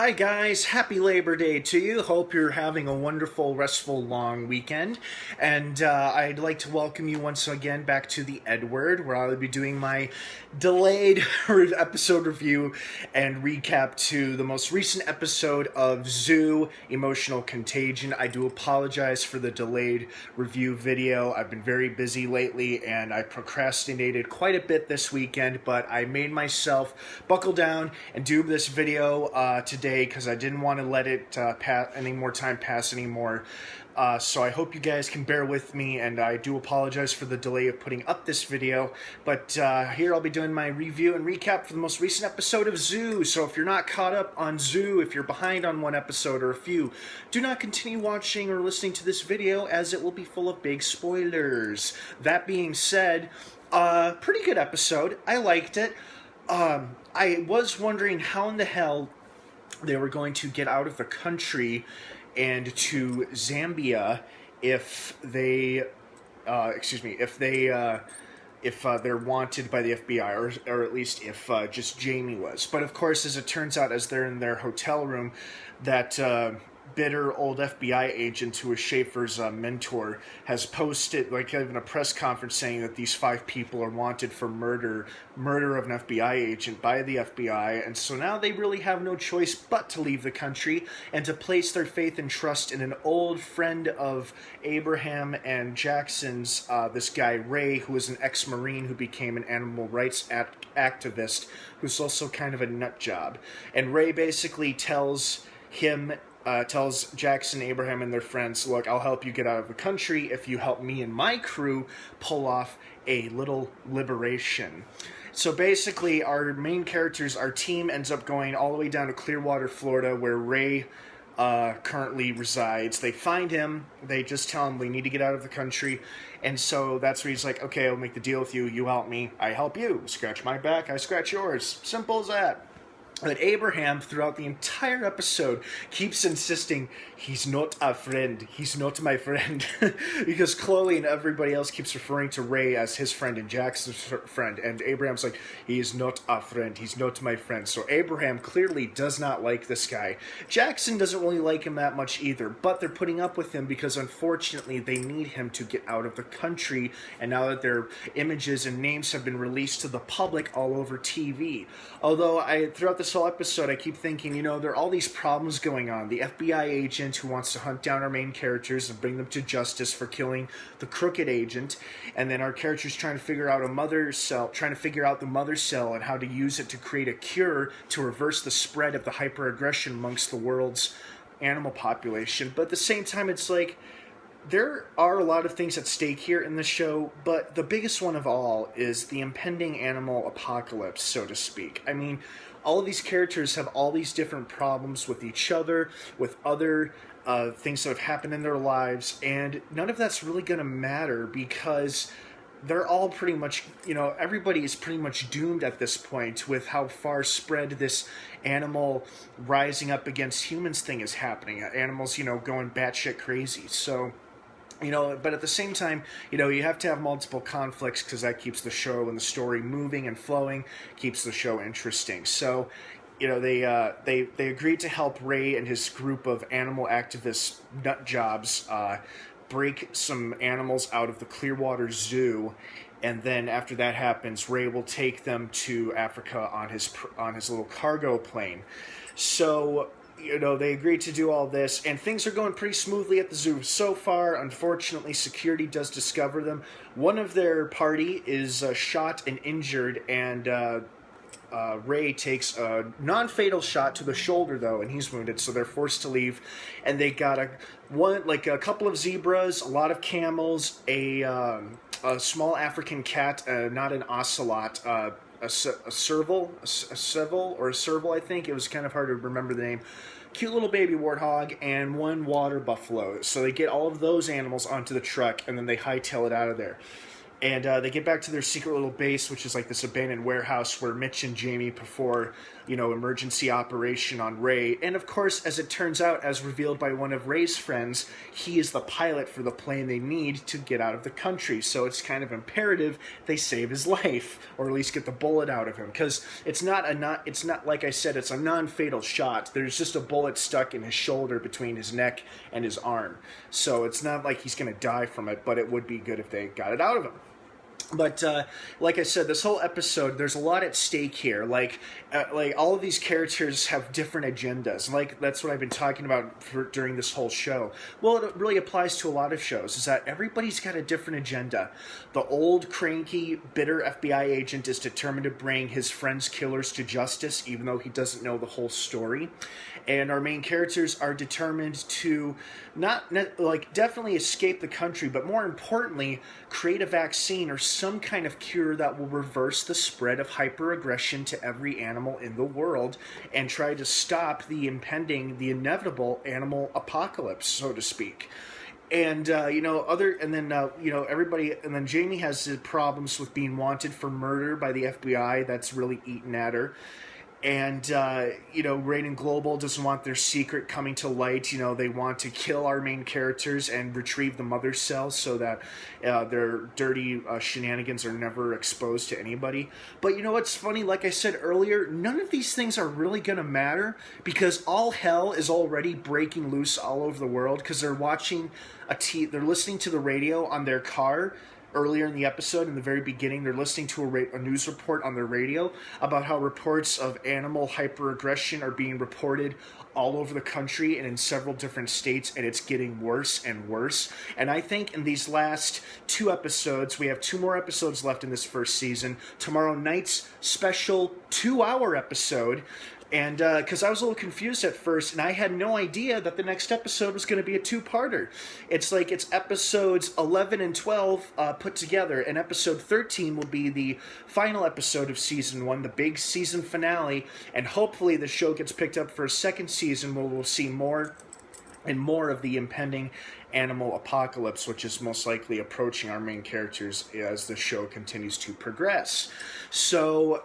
Hi guys, happy Labor Day to you. Hope you're having a wonderful, restful, long weekend. And I'd like to welcome you once again back to the EdWord, where I'll be doing my delayed episode review and recap to the most recent episode of Zoo Emotional Contagion. I do apologize for the delayed review video. I've been very busy lately and I procrastinated quite a bit this weekend, but I made myself buckle down and do this video today because I didn't want to let it any more time pass anymore. So I hope you guys can bear with me, and I do apologize for the delay of putting up this video. But here I'll be doing my review and recap for the most recent episode of Zoo. So if you're not caught up on Zoo, if you're behind on one episode or a few, do not continue watching or listening to this video, as it will be full of big spoilers. That being said, pretty good episode. I liked it. I was wondering how in the hell they were going to get out of the country and to Zambia if they, if they're wanted by the FBI, or at least if just Jamie was. But of course, as it turns out, as they're in their hotel room, that bitter old FBI agent who was Schaefer's mentor has posted, like, in a press conference, saying that these 5 people are wanted for murder of an FBI agent by the FBI, and so now they really have no choice but to leave the country and to place their faith and trust in an old friend of Abraham and Jackson's, this guy Ray, who is an ex-Marine who became an animal rights activist, who's also kind of a nut job. And Ray basically tells Jackson, Abraham, and their friends, look, I'll help you get out of the country if you help me and my crew pull off a little liberation. So basically, our main characters, our team ends up going all the way down to Clearwater, Florida, where Ray currently resides. They find him, they just tell him we need to get out of the country, and so that's where he's like, okay, I'll make the deal with you, you help me, I help you, scratch my back, I scratch yours, simple as that. But Abraham, throughout the entire episode, keeps insisting, he's not a friend, he's not my friend. Because Chloe and everybody else keeps referring to Ray as his friend and Jackson's friend. And Abraham's like, he is not a friend, he's not my friend. So Abraham clearly does not like this guy. Jackson doesn't really like him that much either, but they're putting up with him because unfortunately they need him to get out of the country. And now that their images and names have been released to the public all over TV. Although throughout this whole episode, I keep thinking, you know, there are all these problems going on. The FBI agent who wants to hunt down our main characters and bring them to justice for killing the crooked agent, and then our characters trying to figure out the mother cell and how to use it to create a cure to reverse the spread of the hyperaggression amongst the world's animal population. But at the same time, it's like, there are a lot of things at stake here in the show, but the biggest one of all is the impending animal apocalypse, so to speak. I mean, all of these characters have all these different problems with each other, with other things that have happened in their lives, and none of that's really going to matter because they're all pretty much, you know, everybody is pretty much doomed at this point with how far spread this animal rising up against humans thing is happening. Animals, you know, going batshit crazy. So, you know, but at the same time, you know, you have to have multiple conflicts because that keeps the show and the story moving and flowing, keeps the show interesting. So, you know, they agreed to help Ray and his group of animal activist nut jobs break some animals out of the Clearwater Zoo, and then after that happens, Ray will take them to Africa on his little cargo plane. So, you know, they agreed to do all this, and things are going pretty smoothly at the zoo so far. Unfortunately, security does discover them. One of their party is shot and injured, and Ray takes a non-fatal shot to the shoulder, though, and he's wounded, so they're forced to leave. And they got a couple of zebras, a lot of camels, a small African cat, not an ocelot, a serval, I think. It was kind of hard to remember the name. Cute little baby warthog, and 1 water buffalo. So they get all of those animals onto the truck, and then they hightail it out of there. And they get back to their secret little base, which is like this abandoned warehouse where Mitch and Jamie perform, emergency operation on Ray. And of course, as it turns out, as revealed by one of Ray's friends, he is the pilot for the plane they need to get out of the country. So it's kind of imperative they save his life, or at least get the bullet out of him, because it's not like I said, it's a non-fatal shot. There's just a bullet stuck in his shoulder between his neck and his arm. So it's not like he's going to die from it, but it would be good if they got it out of him. But like I said, this whole episode, there's a lot at stake here. Like all of these characters have different agendas. Like that's what I've been talking about during this whole show. Well, it really applies to a lot of shows. Is that everybody's got a different agenda. The old, cranky, bitter FBI agent is determined to bring his friend's killers to justice, even though he doesn't know the whole story. And our main characters are determined to definitely escape the country, but more importantly, create a vaccine or some kind of cure that will reverse the spread of hyperaggression to every animal in the world and try to stop the inevitable animal apocalypse, so to speak. And everybody, and then Jamie has problems with being wanted for murder by the FBI. That's really eating at her. And, Raiden Global doesn't want their secret coming to light. They want to kill our main characters and retrieve the mother cells so that their dirty shenanigans are never exposed to anybody. But what's funny? Like I said earlier, none of these things are really going to matter because all hell is already breaking loose all over the world because they're watching they're listening to the radio on their car. Earlier in the episode, in the very beginning, they're listening to a news report on their radio about how reports of animal hyperaggression are being reported all over the country and in several different states, and it's getting worse and worse. And I think in these last 2 episodes, we have 2 more episodes left in this first season. Tomorrow night's special 2-hour episode. And because I was a little confused at first, and I had no idea that the next episode was going to be a 2-parter. It's like it's episodes 11 and 12 put together, and episode 13 will be the final episode of season 1, the big season finale, and hopefully the show gets picked up for a second season where we'll see more and more of the impending animal apocalypse, which is most likely approaching our main characters as the show continues to progress. So,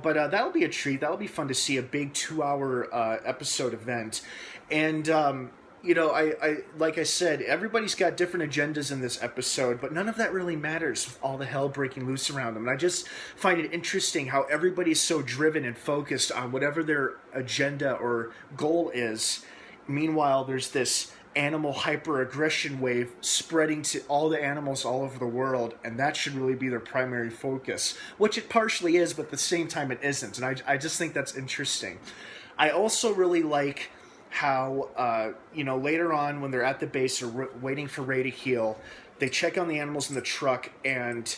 but that'll be a treat. That'll be fun to see, a big 2-hour episode event. And, I like I said, everybody's got different agendas in this episode, but none of that really matters with all the hell breaking loose around them. And I just find it interesting how everybody's so driven and focused on whatever their agenda or goal is. Meanwhile, there's this animal hyperaggression wave spreading to all the animals all over the world, and that should really be their primary focus, which it partially is, but at the same time it isn't. And I just think that's interesting. I also really like how, later on when they're at the base or waiting for Ray to heal, they check on the animals in the truck, and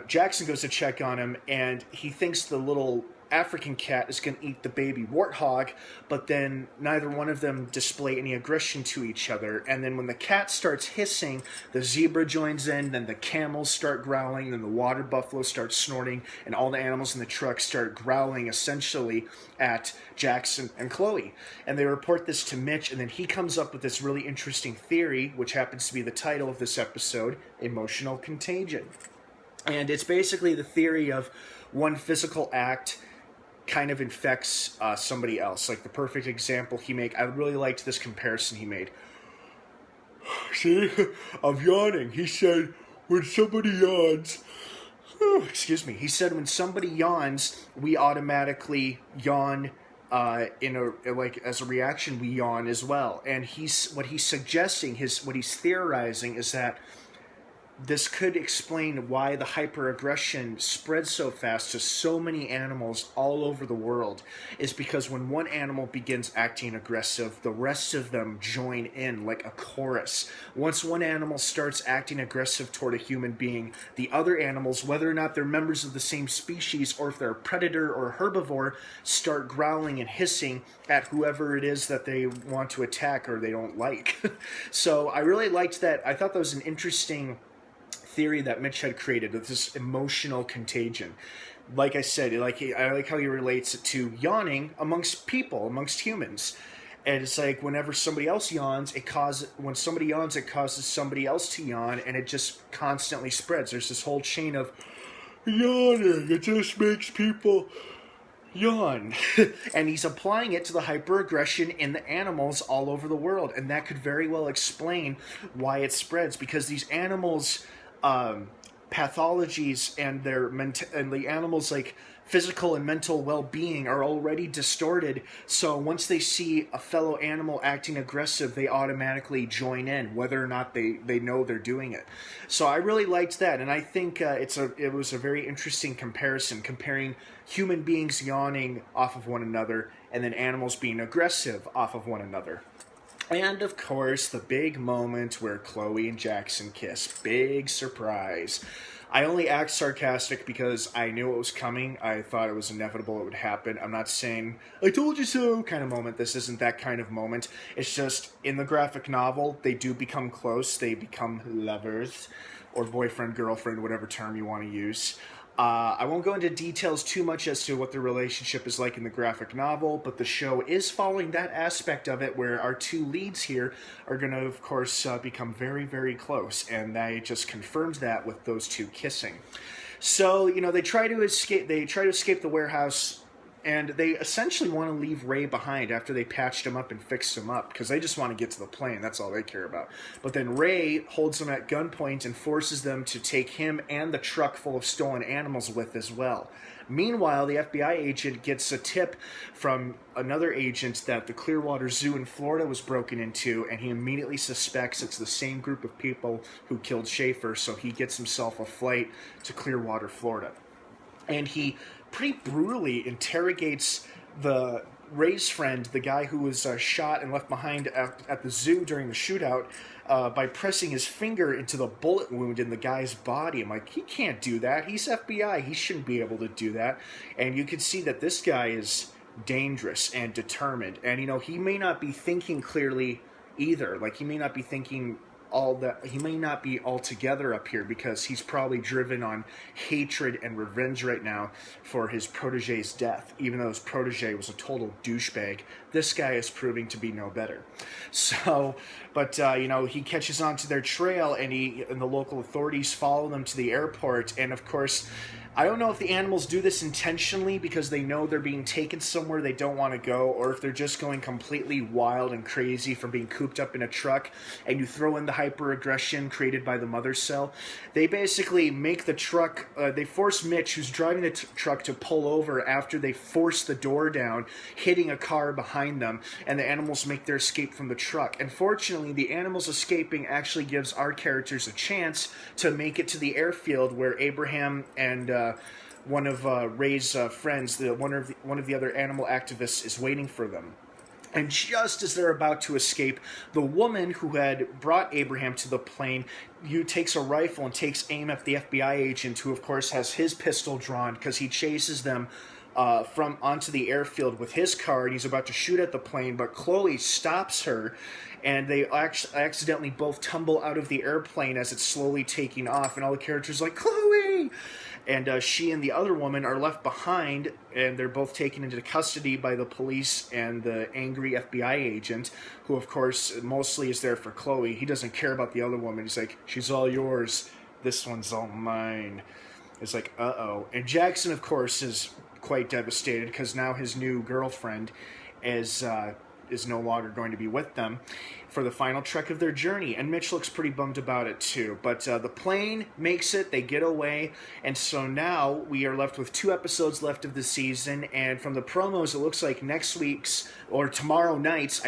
Jackson goes to check on him, and he thinks the little African cat is going to eat the baby warthog, but then neither one of them display any aggression to each other. And then when the cat starts hissing, the zebra joins in, then the camels start growling, then the water buffalo starts snorting, and all the animals in the truck start growling essentially at Jackson and Chloe. And they report this to Mitch, and then he comes up with this really interesting theory, which happens to be the title of this episode, Emotional Contagion. And it's basically the theory of one physical act kind of infects somebody else. Like the perfect example he made, I really liked this comparison he made. See, I'm yawning. He said, when somebody yawns, excuse me, he said when somebody yawns, we automatically yawn as a reaction, we yawn as well. And what he's suggesting, what he's theorizing is that this could explain why the hyperaggression spreads so fast to so many animals all over the world, is because when one animal begins acting aggressive, the rest of them join in like a chorus. Once one animal starts acting aggressive toward a human being, the other animals, whether or not they're members of the same species or if they're a predator or a herbivore, start growling and hissing at whoever it is that they want to attack or they don't like. So I really liked that. I thought that was an interesting theory that Mitch had created of this emotional contagion. Like I said, I like how he relates it to yawning amongst people, amongst humans. And it's like whenever somebody else yawns, when somebody yawns, it causes somebody else to yawn, and it just constantly spreads. There's this whole chain of yawning. It just makes people yawn. And he's applying it to the hyperaggression in the animals all over the world, and that could very well explain why it spreads, because these animals pathologies and and the animals like physical and mental well-being are already distorted, so once they see a fellow animal acting aggressive, they automatically join in whether or not they know they're doing it. So I really liked that, and I think it was a very interesting comparison, comparing human beings yawning off of one another and then animals being aggressive off of one another. And, of course, the big moment where Chloe and Jackson kiss. Big surprise. I only act sarcastic because I knew it was coming. I thought it was inevitable it would happen. I'm not saying, I told you so kind of moment. This isn't that kind of moment. It's just, in the graphic novel, they do become close. They become lovers, or boyfriend, girlfriend, whatever term you want to use. I won't go into details too much as to what the relationship is like in the graphic novel, but the show is following that aspect of it where our two leads here are going to, of course, become very, very close, and they just confirmed that with those two kissing. So, you know, they try to escape the warehouse, and they essentially want to leave Ray behind after they patched him up and fixed him up, because they just want to get to the plane. That's all they care about. But then Ray holds them at gunpoint and forces them to take him and the truck full of stolen animals with as well. Meanwhile, the FBI agent gets a tip from another agent that the Clearwater Zoo in Florida was broken into, and he immediately suspects it's the same group of people who killed Schaefer, so he gets himself a flight to Clearwater, Florida. And he pretty brutally interrogates Ray's friend, the guy who was shot and left behind at the zoo during the shootout, by pressing his finger into the bullet wound in the guy's body. I'm like, he can't do that. He's FBI. He shouldn't be able to do that. And you can see that this guy is dangerous and determined. And, you know, he may not be thinking clearly either. Like, he may not be thinking he may not be all together up here, because he's probably driven on hatred and revenge right now for his protege's death. Even though his protege was a total douchebag, this guy is proving to be no better. So, but you know, he catches on to their trail, and the local authorities follow them to the airport. And of course, I don't know if the animals do this intentionally because they know they're being taken somewhere they don't want to go, or if they're just going completely wild and crazy from being cooped up in a truck, and you throw in the hyperaggression created by the mother cell. They basically make the truck, they force Mitch, who's driving the truck, to pull over after they force the door down, hitting a car behind them, and the animals make their escape from the truck. And fortunately, the animals escaping actually gives our characters a chance to make it to the airfield where Abraham and one of Ray's friends, one of the other animal activists, is waiting for them. And just as they're about to escape, the woman who had brought Abraham to the plane takes a rifle and takes aim at the FBI agent, who of course has his pistol drawn because he chases them onto the airfield with his car, and he's about to shoot at the plane, but Chloe stops her, and they accidentally both tumble out of the airplane as it's slowly taking off, and all the characters are like, Chloe! And she and the other woman are left behind, and they're both taken into custody by the police and the angry FBI agent, who, of course, mostly is there for Chloe. He doesn't care about the other woman. He's like, she's all yours. This one's all mine. It's like, uh-oh. And Jackson, of course, is quite devastated because now his new girlfriend is no longer going to be with them for the final trek of their journey. And Mitch looks pretty bummed about it too. But the plane makes it, they get away, and so now we are left with 2 episodes left of the season, and from the promos it looks like tomorrow night's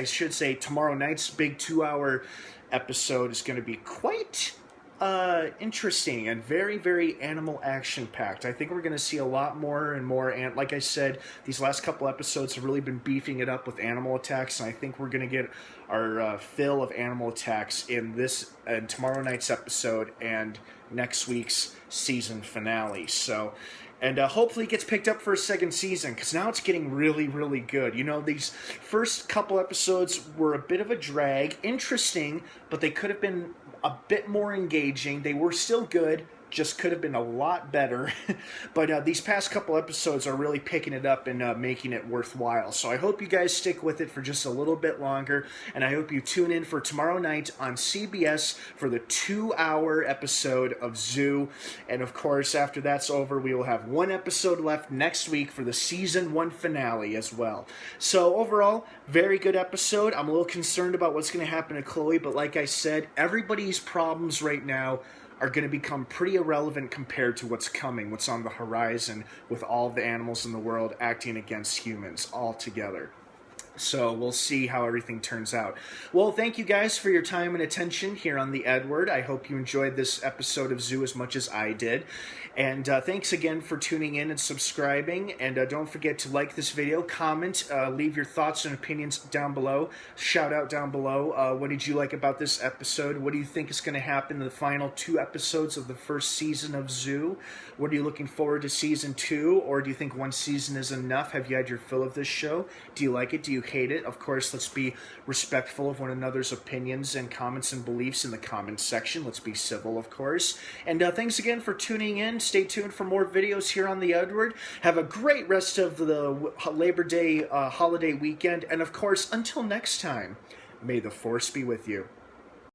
big 2-hour episode is going to be quite interesting and very, very animal action packed. I think we're going to see a lot more and more, and like I said, these last couple episodes have really been beefing it up with animal attacks, and I think we're going to get our fill of animal attacks in this and tomorrow night's episode and next week's season finale. So, and hopefully it gets picked up for a second season, because now it's getting really, really good. You know, these first couple episodes were a bit of a drag, interesting, but they could have been a bit more engaging. They were still good, just could have been a lot better. But these past couple episodes are really picking it up and making it worthwhile. So I hope you guys stick with it for just a little bit longer, and I hope you tune in for tomorrow night on CBS for the 2-hour episode of Zoo. And of course, after that's over, we will have one episode left next week for the season 1 finale as well. So overall, very good episode. I'm a little concerned about what's going to happen to Chloe, but like I said, everybody's problems right now are going to become pretty irrelevant compared to what's coming, what's on the horizon with all the animals in the world acting against humans all together. So we'll see how everything turns out. Well, thank you guys for your time and attention here on the EdWord. I hope you enjoyed this episode of Zoo as much as I did. And thanks again for tuning in and subscribing. And don't forget to like this video, comment, leave your thoughts and opinions down below. Shout out down below. What did you like about this episode? What do you think is going to happen in the final 2 episodes of the first season of Zoo? What are you looking forward to season 2? Or do you think 1 season is enough? Have you had your fill of this show? Do you like it? Do you hate it? Of course, let's be respectful of one another's opinions and comments and beliefs in the comments section. Let's be civil, of course. And thanks again for tuning in. Stay tuned for more videos here on the EdWord. Have a great rest of the Labor Day holiday weekend. And of course, until next time, may the Force be with you.